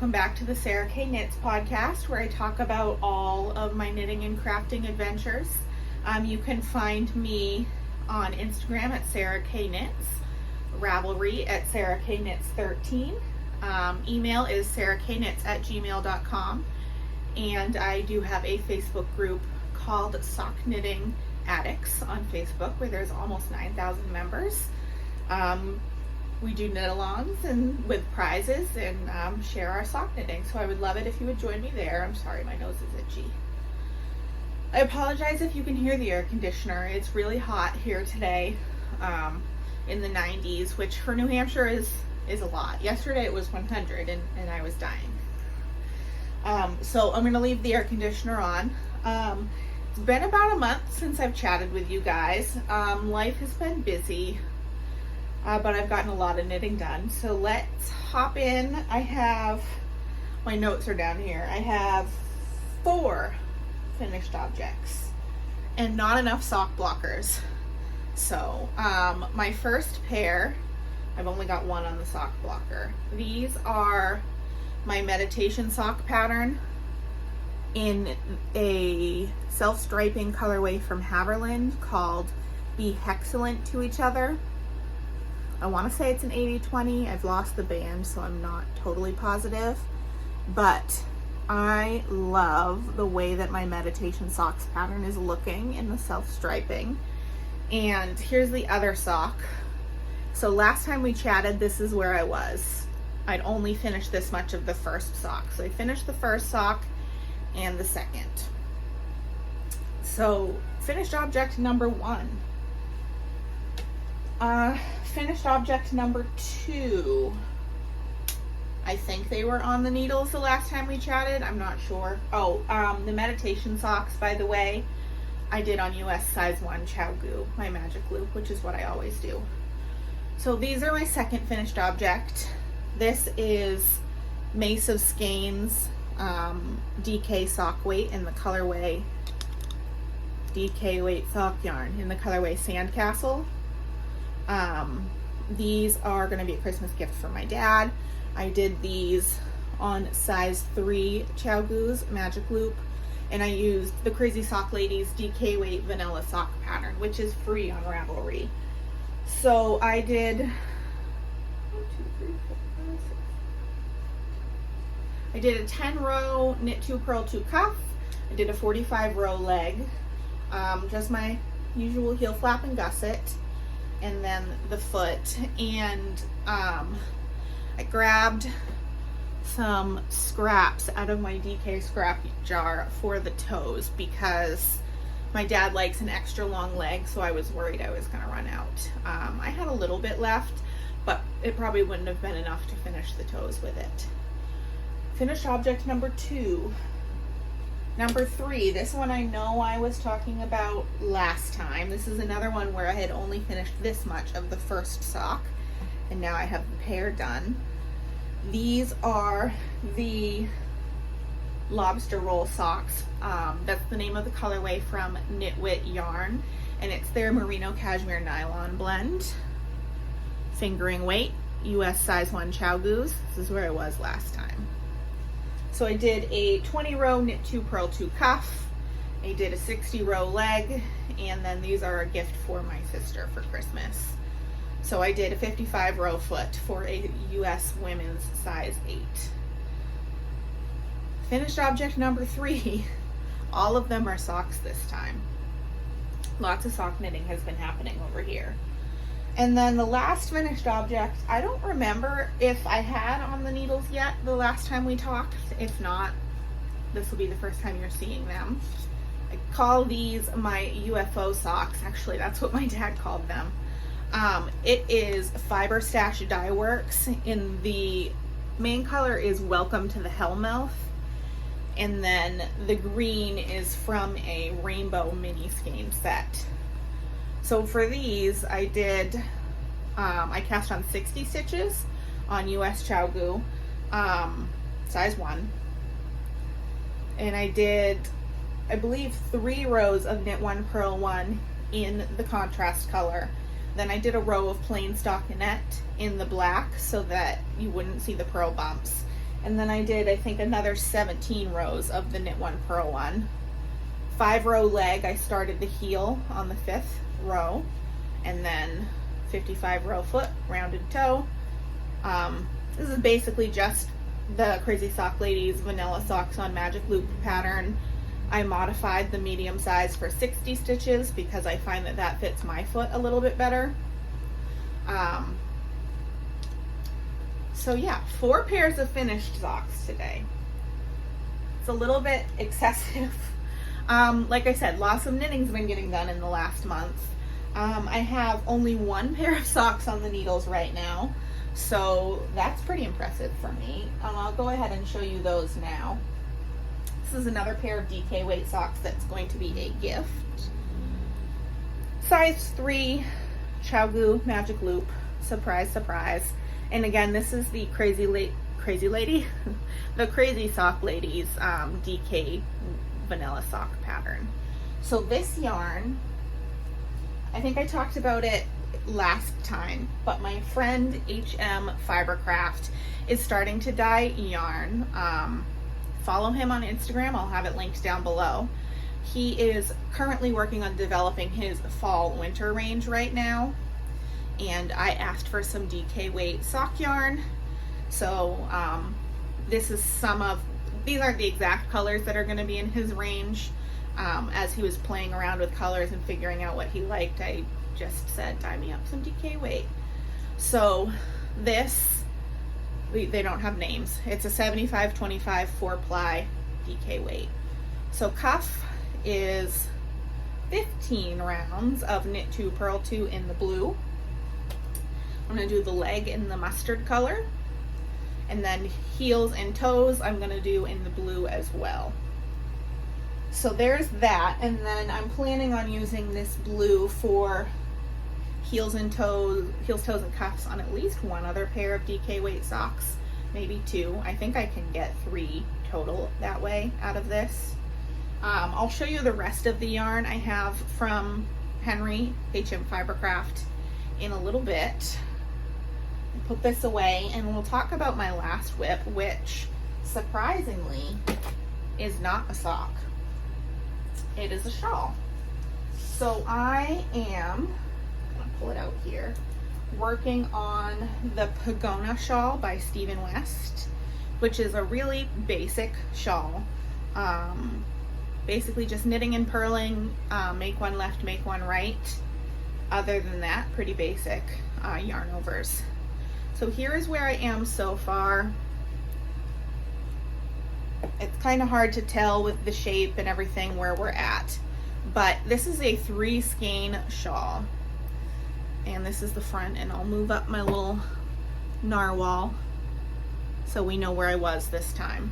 welcome back to the Sarah K Knits podcast, where I talk about all of my knitting and crafting adventures. You can find me on Instagram at Sarah K Knits, Ravelry at Sarah K Knits 13. Email is sarahknits@gmail.com, and I do have a Facebook group called Sock Knitting Addicts on Facebook, where there's almost 9,000 members. We do knit-alongs and with prizes and share our sock knitting. So I would love it if you would join me there. I'm sorry, my nose is itchy. I apologize if you can hear the air conditioner. It's really hot here today, in the 90s, which for New Hampshire is a lot. Yesterday it was 100 and I was dying. So I'm going to leave the air conditioner on. It's been about a month since I've chatted with you guys. Life has been busy. But I've gotten a lot of knitting done. So let's hop in. My notes are down here. I have 4 finished objects and not enough sock blockers. So my first pair, I've only got 1 on the sock blocker. These are my meditation sock pattern in a self-striping colorway from Haverland called Be Hexcellent to Each Other. I want to say it's an 80-20. I've lost the band, so I'm not totally positive. But I love the way that my meditation socks pattern is looking in the self-striping. And here's the other sock. So last time we chatted, this is where I was. I'd only finished this much of the first sock. So I finished the first sock and the second. So finished object number 1. Finished object number 2. I think they were on the needles the last time we chatted. I'm not sure. Oh, the meditation socks, by the way, I did on US size 1 Chow Goo, my magic loop, which is what I always do. So these are my second finished object. This is Mace of Skeins DK sock weight in the colorway DK weight sock yarn in the colorway Sandcastle. These are going to be a Christmas gift for my dad. I did these on size 3 Chow Goo's magic loop, and I used the Crazy Sock Ladies DK weight vanilla sock pattern, which is free on Ravelry. So I did 1, 2, 3, 4, 5, 6. I did a 10 row knit 2 purl 2 cuff. I did a 45 row leg, just my usual heel flap and gusset, and then the foot. And I grabbed some scraps out of my DK scrap jar for the toes because my dad likes an extra long leg, so I was worried I was going to run out. I had a little bit left, but it probably wouldn't have been enough to finish the toes with it. Finished object number 2. Number 3, this one I know I was talking about last time. This is another one where I had only finished this much of the first sock, and now I have the pair done. These are the lobster roll socks. That's the name of the colorway from Knitwit Yarn, and it's their merino cashmere nylon blend. Fingering weight, US size 1 Chow Goo's. This is where I was last time. So I did a 20 row knit 2 purl 2 cuff. I did a 60 row leg, and then these are a gift for my sister for Christmas. So I did a 55 row foot for a US women's size 8. Finished object number 3. All of them are socks this time. Lots of sock knitting has been happening over here. And then the last finished object, I don't remember if I had on the needles yet the last time we talked. If not, this will be the first time you're seeing them. I call these my UFO socks. Actually, that's what my dad called them. It is Fiber Stash Dye Works. In the main color is Welcome to the Hellmouth. And then the green is from a rainbow mini skein set. So for these, I did, I cast on 60 stitches on US Chow Goo, size 1. And I did, I believe, 3 rows of knit 1 purl 1 in the contrast color. Then I did a row of plain stockinette in the black so that you wouldn't see the purl bumps. And then I did, I think, another 17 rows of the knit one, purl one. 5-row leg, I started the heel on the 5th row, and then 55-row foot, rounded toe. This is basically just the Crazy Sock Ladies vanilla socks on magic loop pattern. I modified the medium size for 60 stitches because I find that that fits my foot a little bit better. So yeah, 4 pairs of finished socks today. It's a little bit excessive. Like I said, lots of knitting's been getting done in the last month. I have only 1 pair of socks on the needles right now, so that's pretty impressive for me. I'll go ahead and show you those now. This is another pair of DK weight socks that's going to be a gift. Size 3, Chowgoo Magic Loop, surprise, surprise. And again, this is the Crazy Lady, the Crazy Sock Ladies DK vanilla sock pattern. So this yarn, I think I talked about it last time, but my friend HM Fibercraft is starting to dye yarn. Follow him on Instagram, I'll have it linked down below. He is currently working on developing his fall winter range right now, and I asked for some DK weight sock yarn. So this is these aren't the exact colors that are going to be in his range. As he was playing around with colors and figuring out what he liked, I just said, dye me up some DK weight. So this, they don't have names. It's a 75-25 4-ply DK weight. So cuff is 15 rounds of knit 2, purl 2 in the blue. I'm going to do the leg in the mustard color. And then heels and toes I'm going to do in the blue as well. So there's that, and then I'm planning on using this blue for heels, toes, and cuffs on at least 1 other pair of DK weight socks, maybe 2. I think I can get 3 total that way out of this. I'll show you the rest of the yarn I have from Henry HM Fibercraft in a little bit. Put this away, and we'll talk about my last whip, which surprisingly is not a sock. It is a shawl. So I am, I'm gonna pull it out here, working on the Pagona shawl by Stephen West, which is a really basic shawl. Basically just knitting and purling, make one left, make one right. Other than that, pretty basic yarn overs. So here is where I am so far. It's kind of hard to tell with the shape and everything where we're at, but this is a 3 skein shawl, and this is the front, and I'll move up my little narwhal so we know where I was this time.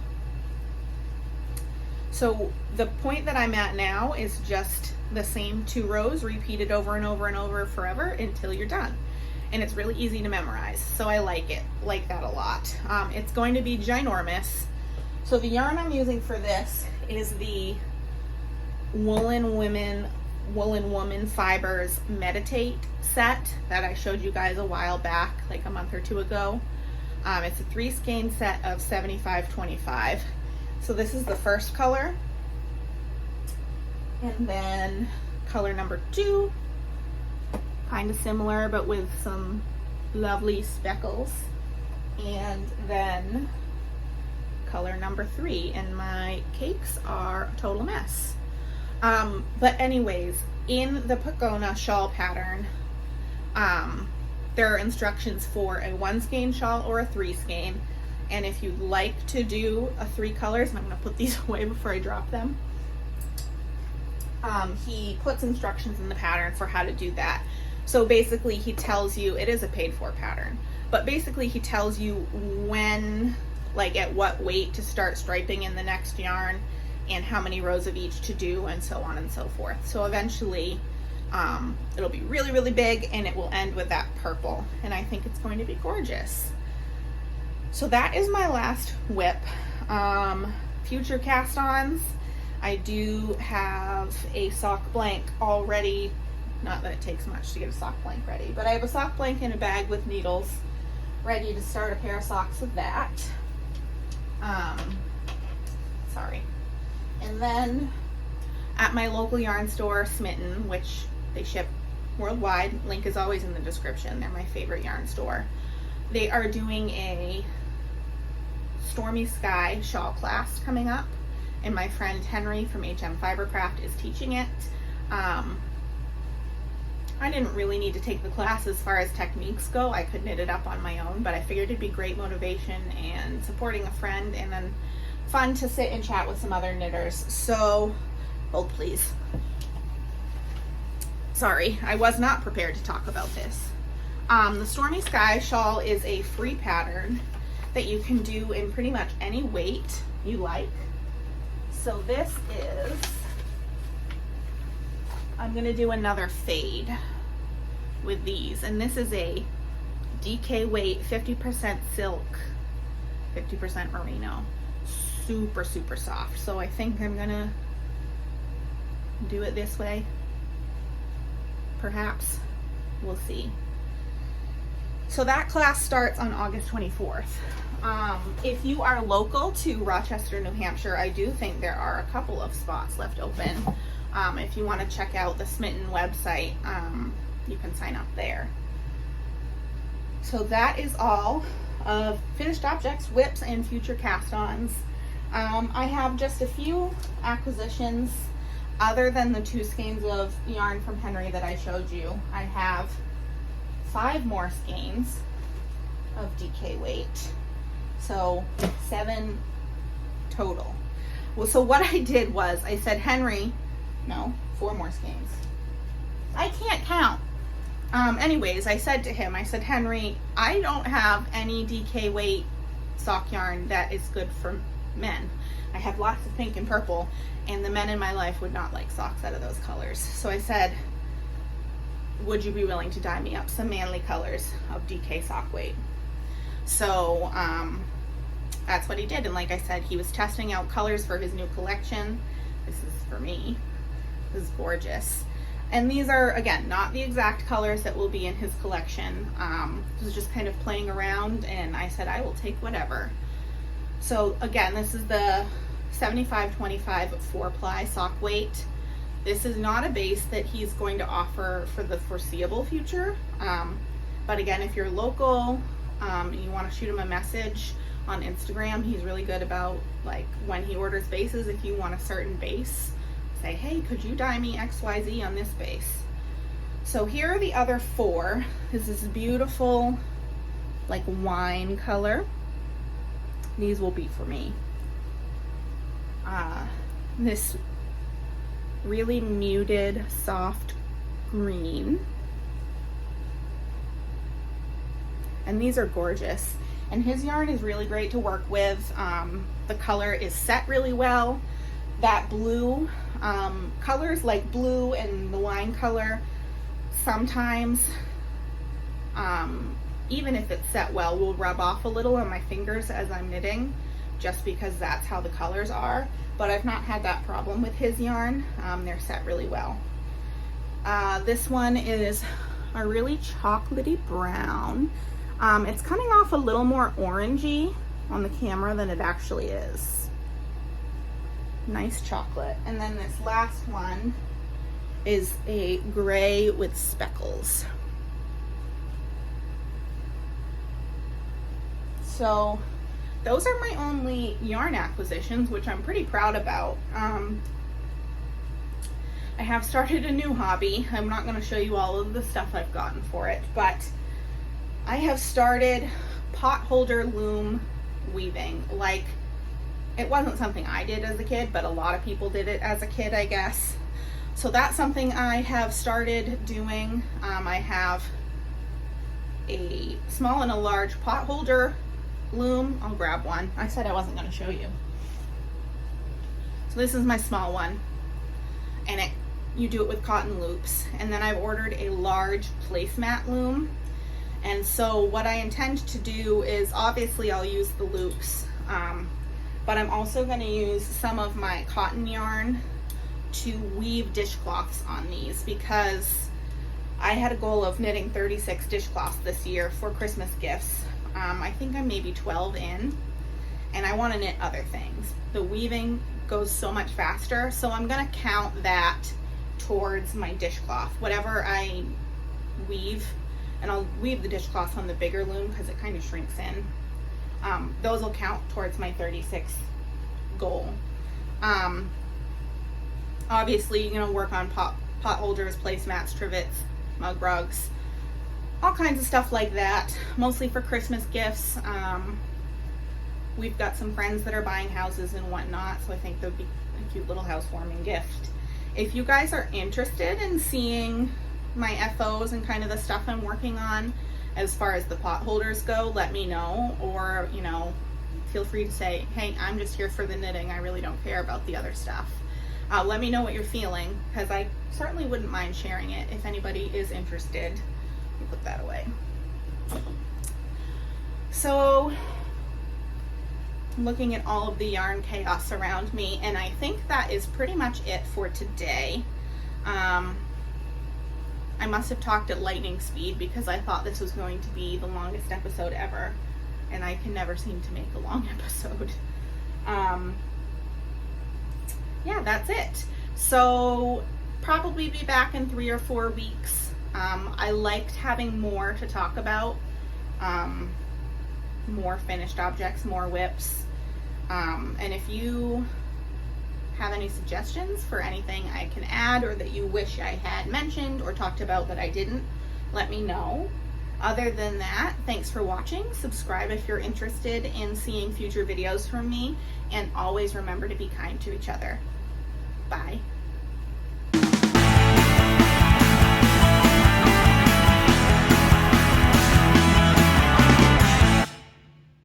So the point that I'm at now is just the same 2 rows repeated over and over and over forever until you're done. And it's really easy to memorize, so I like that a lot. It's going to be ginormous. So the yarn I'm using for this is the Woolen Woman Fibers Meditate set that I showed you guys a while back, like a month or 2 ago. It's a 3 skein set of 75-25. So this is the first color, and then color number 2, kind of similar but with some lovely speckles, and then color number 3, and my cakes are a total mess. But anyways, in the Pagona shawl pattern, there are instructions for a 1 skein shawl or a 3 skein. And if you'd like to do a 3 colors, and I'm going to put these away before I drop them, he puts instructions in the pattern for how to do that. So basically he tells you, it is a paid for pattern, but basically he tells you when, like at what weight to start striping in the next yarn, and how many rows of each to do, and so on and so forth. So eventually it'll be really, really big, and it will end with that purple, and I think it's going to be gorgeous. So that is my last whip. Future cast-ons, I do have a sock blank already. Not that it takes much to get a sock blank ready, but I have a sock blank in a bag with needles ready to start a pair of socks with that. Sorry. And then at my local yarn store, Smitten, which they ship worldwide, link is always in the description. They're my favorite yarn store. They are doing a Stormy Sky shawl class coming up, and my friend Henry from HM Fibercraft is teaching it. I didn't really need to take the class as far as techniques go. I could knit it up on my own, but I figured it'd be great motivation and supporting a friend, and then fun to sit and chat with some other knitters. So, hold please. Sorry, I was not prepared to talk about this. The Stormy Sky shawl is a free pattern that you can do in pretty much any weight you like. So this is, I'm gonna do another fade with these, and this is a DK weight, 50% silk, 50% merino, super, super soft. So I think I'm gonna do it this way, perhaps, we'll see. So that class starts on August 24th. If you are local to Rochester, New Hampshire, I do think there are a couple of spots left open. If you want to check out the Smitten website, you can sign up there. So that is all of finished objects, whips, and future cast-ons. I have just a few acquisitions other than the 2 skeins of yarn from Henry that I showed you. I have 5 more skeins of DK weight, so 7 total. Well, so what I did was I said, Henry, no, 4 more skeins. I can't count. Anyways, I said to him, I said, Henry, I don't have any DK weight sock yarn that is good for men. I have lots of pink and purple, and the men in my life would not like socks out of those colors. So I said, would you be willing to dye me up some manly colors of DK sock weight? So that's what he did. And like I said, he was testing out colors for his new collection. This is for me. This is gorgeous. And these are, again, not the exact colors that will be in his collection. This was just kind of playing around, and I said, I will take whatever. So again, this is the 75-25 4-ply sock weight. This is not a base that he's going to offer for the foreseeable future. But again, if you're local, you want to shoot him a message on Instagram, he's really good about, like, when he orders bases, if you want a certain base, say, hey, could you dye me XYZ on this base? So here are the other 4. This is beautiful, like, wine color. These will be for me. This really muted, soft green. And these are gorgeous. And his yarn is really great to work with. The color is set really well. That blue, colors like blue and the wine color, sometimes, even if it's set well, will rub off a little on my fingers as I'm knitting, just because that's how the colors are. But I've not had that problem with his yarn. They're set really well. This one is a really chocolatey brown. It's coming off a little more orangey on the camera than it actually is. Nice chocolate. And then this last one is a gray with speckles. So those are my only yarn acquisitions, which I'm pretty proud about. I have started a new hobby. I'm not going to show you all of the stuff I've gotten for it, but I have started potholder loom weaving. Like, it wasn't something I did as a kid, but a lot of people did it as a kid, I guess. So that's something I have started doing. I have a small and a large potholder loom. I'll grab one. I said I wasn't going to show you. So this is my small one, and you do it with cotton loops. And then I've ordered a large placemat loom. And so what I intend to do is, obviously I'll use the loops, but I'm also going to use some of my cotton yarn to weave dishcloths on these, because I had a goal of knitting 36 dishcloths this year for Christmas gifts. I think I'm maybe 12 in, and I want to knit other things. The weaving goes so much faster, so I'm going to count that towards my dishcloth. Whatever I weave, and I'll weave the dishcloth on the bigger loom because it kind of shrinks in. Those will count towards my 36 goal. Obviously, you're going to work on pot holders, placemats, trivets, mug rugs, all kinds of stuff like that, mostly for Christmas gifts. We've got some friends that are buying houses and whatnot, so I think that would be a cute little housewarming gift. If you guys are interested in seeing my FOs and kind of the stuff I'm working on as far as the pot holders go, let me know, or, you know, feel free to say, hey, I'm just here for the knitting, I really don't care about the other stuff. Let me know what you're feeling, because I certainly wouldn't mind sharing it if anybody is interested. Let me put that away. So, I'm looking at all of the yarn chaos around me, and I think that is pretty much it for today. I must have talked at lightning speed because I thought this was going to be the longest episode ever, and I can never seem to make a long episode. Yeah, that's it. So probably be back in 3 or 4 weeks. I liked having more to talk about, more finished objects, more whips, and if you have any suggestions for anything I can add or that you wish I had mentioned or talked about that I didn't, let me know. Other than that, thanks for watching. Subscribe if you're interested in seeing future videos from me, and always remember to be kind to each other. Bye.